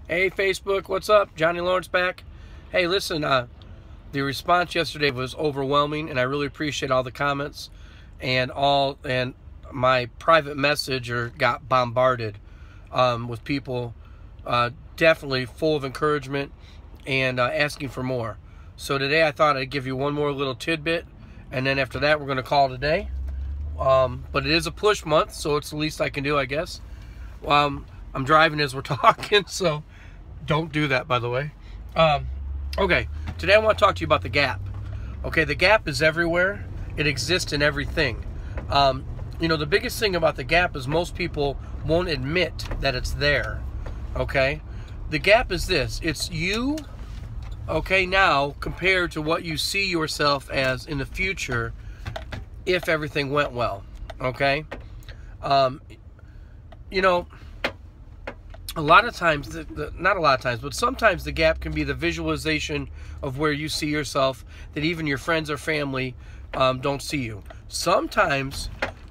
Hey Facebook, what's up? Johnny Lawrence back. Hey, listen, the response yesterday was overwhelming, and I really appreciate all the comments and my private messenger got bombarded with people definitely full of encouragement and asking for more. So today I thought I'd give you one more little tidbit, and then after that we're going to call it a day. But it is a push month, so it's the least I can do, I guess. I'm driving as we're talking, so don't do that, by the way. Okay, today I want to talk to you about the gap. Okay, the gap is everywhere. It exists in everything. The biggest thing about the gap is most people won't admit that it's there. Okay, the gap is this. It's you, okay, now compared to what you see yourself as in the future if everything went well. Okay, a lot of times, not a lot of times, but sometimes the gap can be the visualization of where you see yourself that even your friends or family don't see you. Sometimes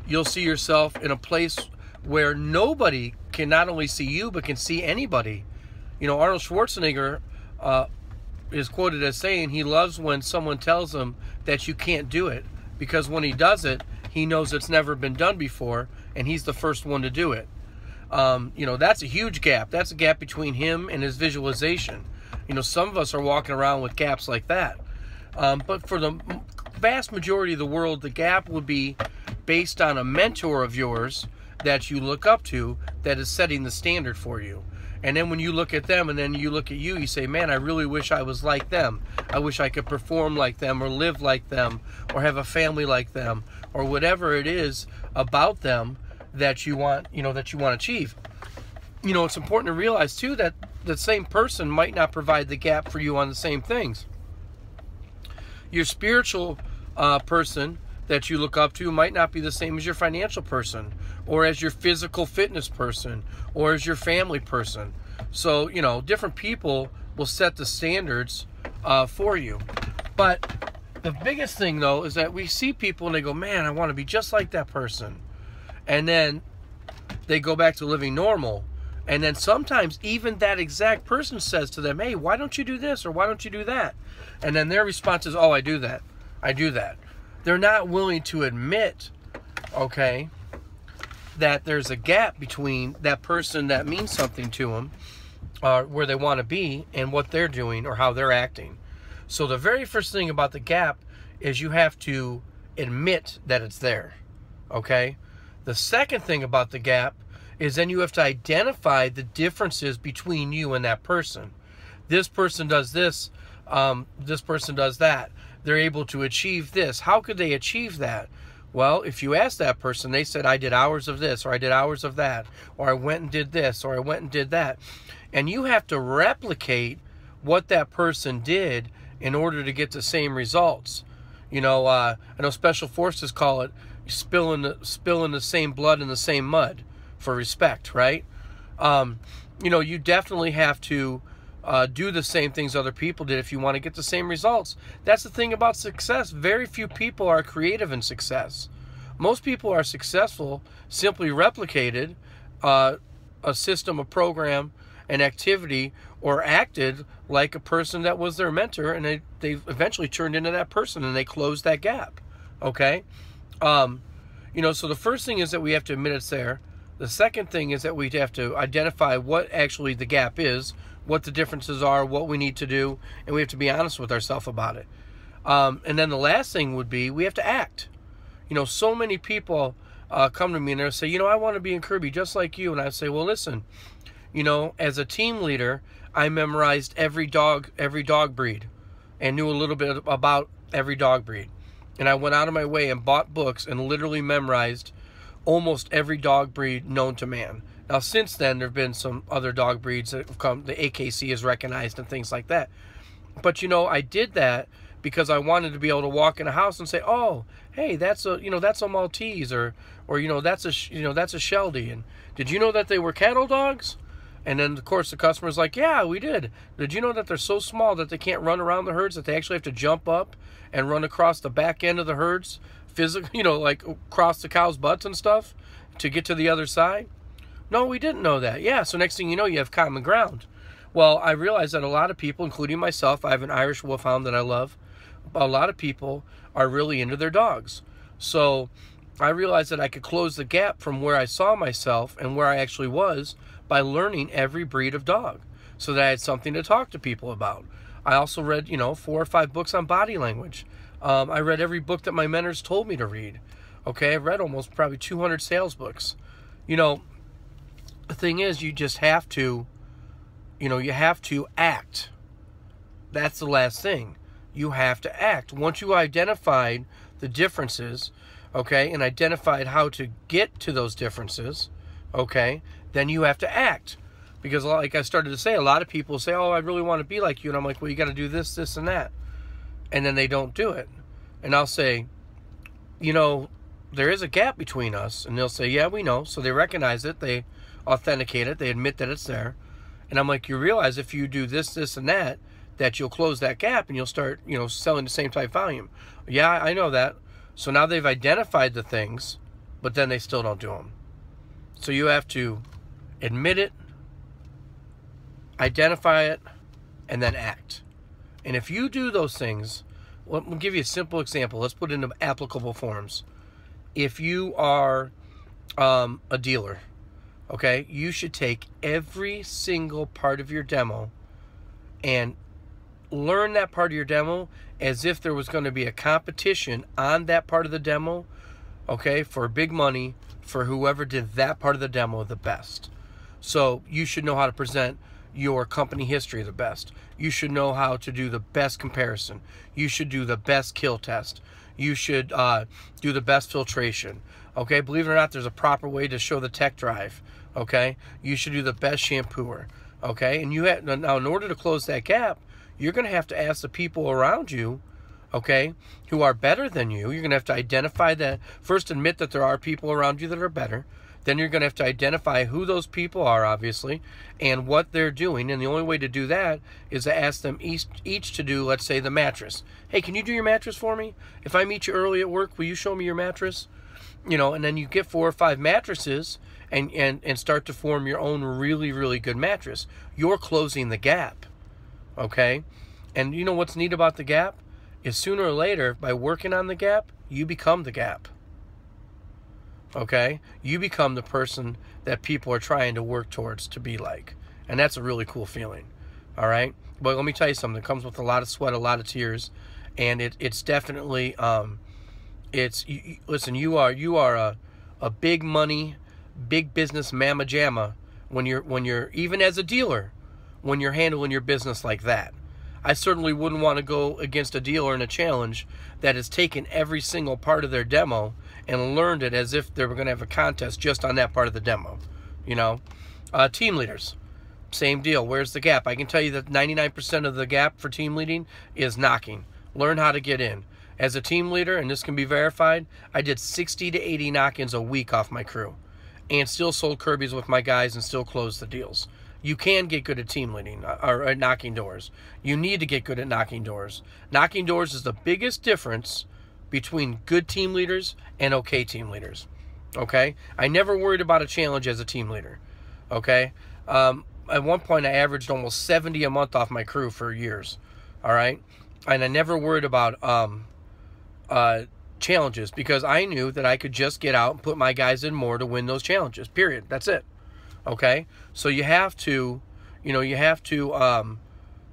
you'll see yourself in a place where nobody can not only see you, but can see anybody. Arnold Schwarzenegger is quoted as saying he loves when someone tells him that you can't do it, because when he does it, he knows it's never been done before, and he's the first one to do it. That's a huge gap. That's a gap between him and his visualization. Some of us are walking around with gaps like that. But for the vast majority of the world, the gap would be based on a mentor of yours that you look up to that is setting the standard for you. And then when you look at them and then you look at you, you say, man, I really wish I was like them. I wish I could perform like them or live like them or have a family like them or whatever it is about them that you want, that you want to achieve. It's important to realize too that the same person might not provide the gap for you on the same things. Your spiritual person that you look up to might not be the same as your financial person, or as your physical fitness person, or as your family person. So, different people will set the standards for you. But the biggest thing though is that we see people and they go, man, I want to be just like that person. And then they go back to living normal. And then sometimes even that exact person says to them, hey, why don't you do this or why don't you do that? And then their response is, oh, I do that. I do that. They're not willing to admit, okay, that there's a gap between that person that means something to them, where they want to be, and what they're doing or how they're acting. So the very first thing about the gap is you have to admit that it's there, okay? The second thing about the gap is then you have to identify the differences between you and that person. This person does this, this person does that. They're able to achieve this. How could they achieve that? Well, if you ask that person, they said, I did hours of this, or I did hours of that, or I went and did this, or I went and did that. And you have to replicate what that person did in order to get the same results. I know special forces call it spilling the same blood in the same mud for respect, right? You definitely have to do the same things other people did if you want to get the same results. That's the thing about success. Very few people are creative in success. Most people are successful simply replicated a system, a program, an activity, or acted like a person that was their mentor, and they eventually turned into that person and they closed that gap. Okay? So the first thing is that we have to admit it's there. The second thing is that we have to identify what actually the gap is, what the differences are, what we need to do, and we have to be honest with ourselves about it. And then the last thing would be we have to act. So many people come to me and they'll say, I want to be in Kirby just like you. And I say, well, listen, as a team leader, I memorized every dog breed and knew a little bit about every dog breed. And I went out of my way and bought books and literally memorized almost every dog breed known to man. Now, since then, there have been some other dog breeds that have come, the AKC is recognized and things like that. But, I did that because I wanted to be able to walk in a house and say, oh, hey, that's a Maltese, or that's a Sheltie. And did you know that they were cattle dogs? And then, of course, the customer's like, yeah, we did. Did you know that they're so small that they can't run around the herds, that they actually have to jump up and run across the back end of the herds, physically, like across the cows' butts and stuff to get to the other side? No, we didn't know that. Yeah, so next thing you know, you have common ground. Well, I realized that a lot of people, including myself, I have an Irish Wolfhound that I love. A lot of people are really into their dogs. So I realized that I could close the gap from where I saw myself and where I actually was by learning every breed of dog, so that I had something to talk to people about. I also read, 4 or 5 books on body language. I read every book that my mentors told me to read. Okay, I've read almost probably 200 sales books. The thing is, you just have to, you have to act. That's the last thing. You have to act. Once you identified the differences, okay, and identified how to get to those differences, okay, then you have to act. Because like I started to say, a lot of people say, oh, I really want to be like you. And I'm like, well, you got to do this, this, and that. And then they don't do it. And I'll say, there is a gap between us. And they'll say, yeah, we know. So they recognize it. They authenticate it. They admit that it's there. And I'm like, you realize if you do this, this, and that you'll close that gap and you'll start, selling the same type volume. Yeah, I know that. So now they've identified the things, but then they still don't do them. So you have to admit it, identify it, and then act. And if you do those things, we'll give you a simple example. Let's put it into applicable forms. If you are a dealer, okay, you should take every single part of your demo and learn that part of your demo as if there was going to be a competition on that part of the demo, okay, for big money for whoever did that part of the demo the best. So you should know how to present your company history the best. You should know how to do the best comparison. You should do the best kill test. You should do the best filtration. Okay, believe it or not, there's a proper way to show the tech drive. Okay, you should do the best shampooer. Okay, and now in order to close that gap, you're going to have to ask the people around you, okay, who are better than you. You're going to have to identify that. First, admit that there are people around you that are better. Then you're going to have to identify who those people are, obviously, and what they're doing. And the only way to do that is to ask them each to do, let's say, the mattress. Hey, can you do your mattress for me? If I meet you early at work, will you show me your mattress? And then you get 4 or 5 mattresses and start to form your own really, really good mattress. You're closing the gap. Okay, and you know what's neat about the gap is sooner or later, by working on the gap, you become the gap. Okay, you become the person that people are trying to work towards to be like, and that's a really cool feeling. All right, but let me tell you something. It comes with a lot of sweat, a lot of tears, and it's definitely listen. You are a big money, big business mamma jamma when you're even as a dealer. When you're handling your business like that. I certainly wouldn't want to go against a dealer in a challenge that has taken every single part of their demo and learned it as if they were going to have a contest just on that part of the demo. Team leaders, same deal. Where's the gap? I can tell you that 99% of the gap for team leading is knocking. Learn how to get in. As a team leader, and this can be verified, I did 60 to 80 knock-ins a week off my crew and still sold Kirby's with my guys and still closed the deals. You can get good at team leading or at knocking doors. You need to get good at knocking doors. Knocking doors is the biggest difference between good team leaders and okay team leaders. Okay? I never worried about a challenge as a team leader. Okay? At one point, I averaged almost 70 a month off my crew for years. All right? And I never worried about challenges because I knew that I could just get out and put my guys in more to win those challenges. Period. That's it. Okay, so you have to,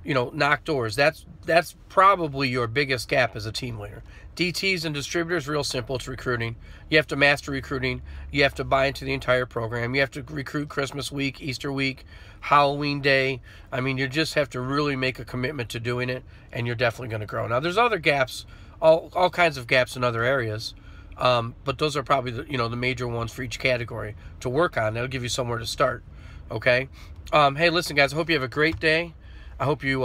knock doors. That's probably your biggest gap as a team leader. DTs and distributors, real simple. It's recruiting. You have to master recruiting. You have to buy into the entire program. You have to recruit Christmas week, Easter week, Halloween day. I mean, you just have to really make a commitment to doing it, and you're definitely going to grow. Now, there's other gaps, all kinds of gaps in other areas. But those are probably the major ones for each category to work on. That'll give you somewhere to start. Okay. Hey, listen, guys. I hope you have a great day. I hope you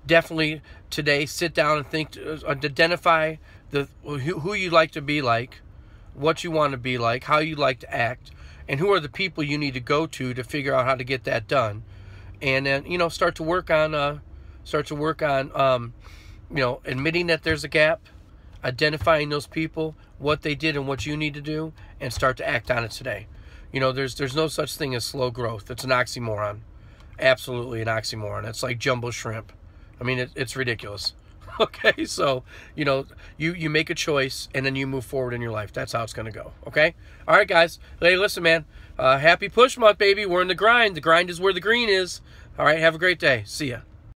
definitely today sit down and think, identify who you like to be like, what you want to be like, how you like to act, and who are the people you need to go to figure out how to get that done. And then start to work on admitting that there's a gap, identifying those people, what they did and what you need to do, and start to act on it today. There's no such thing as slow growth. It's an oxymoron. absolutely an oxymoron. It's like jumbo shrimp. I mean, it's ridiculous. Okay, so, you know, you make a choice and then you move forward in your life. That's how it's going to go, okay? All right, guys. Hey, listen, man. Happy push month, baby. We're in the grind. The grind is where the green is. All right, have a great day. See ya.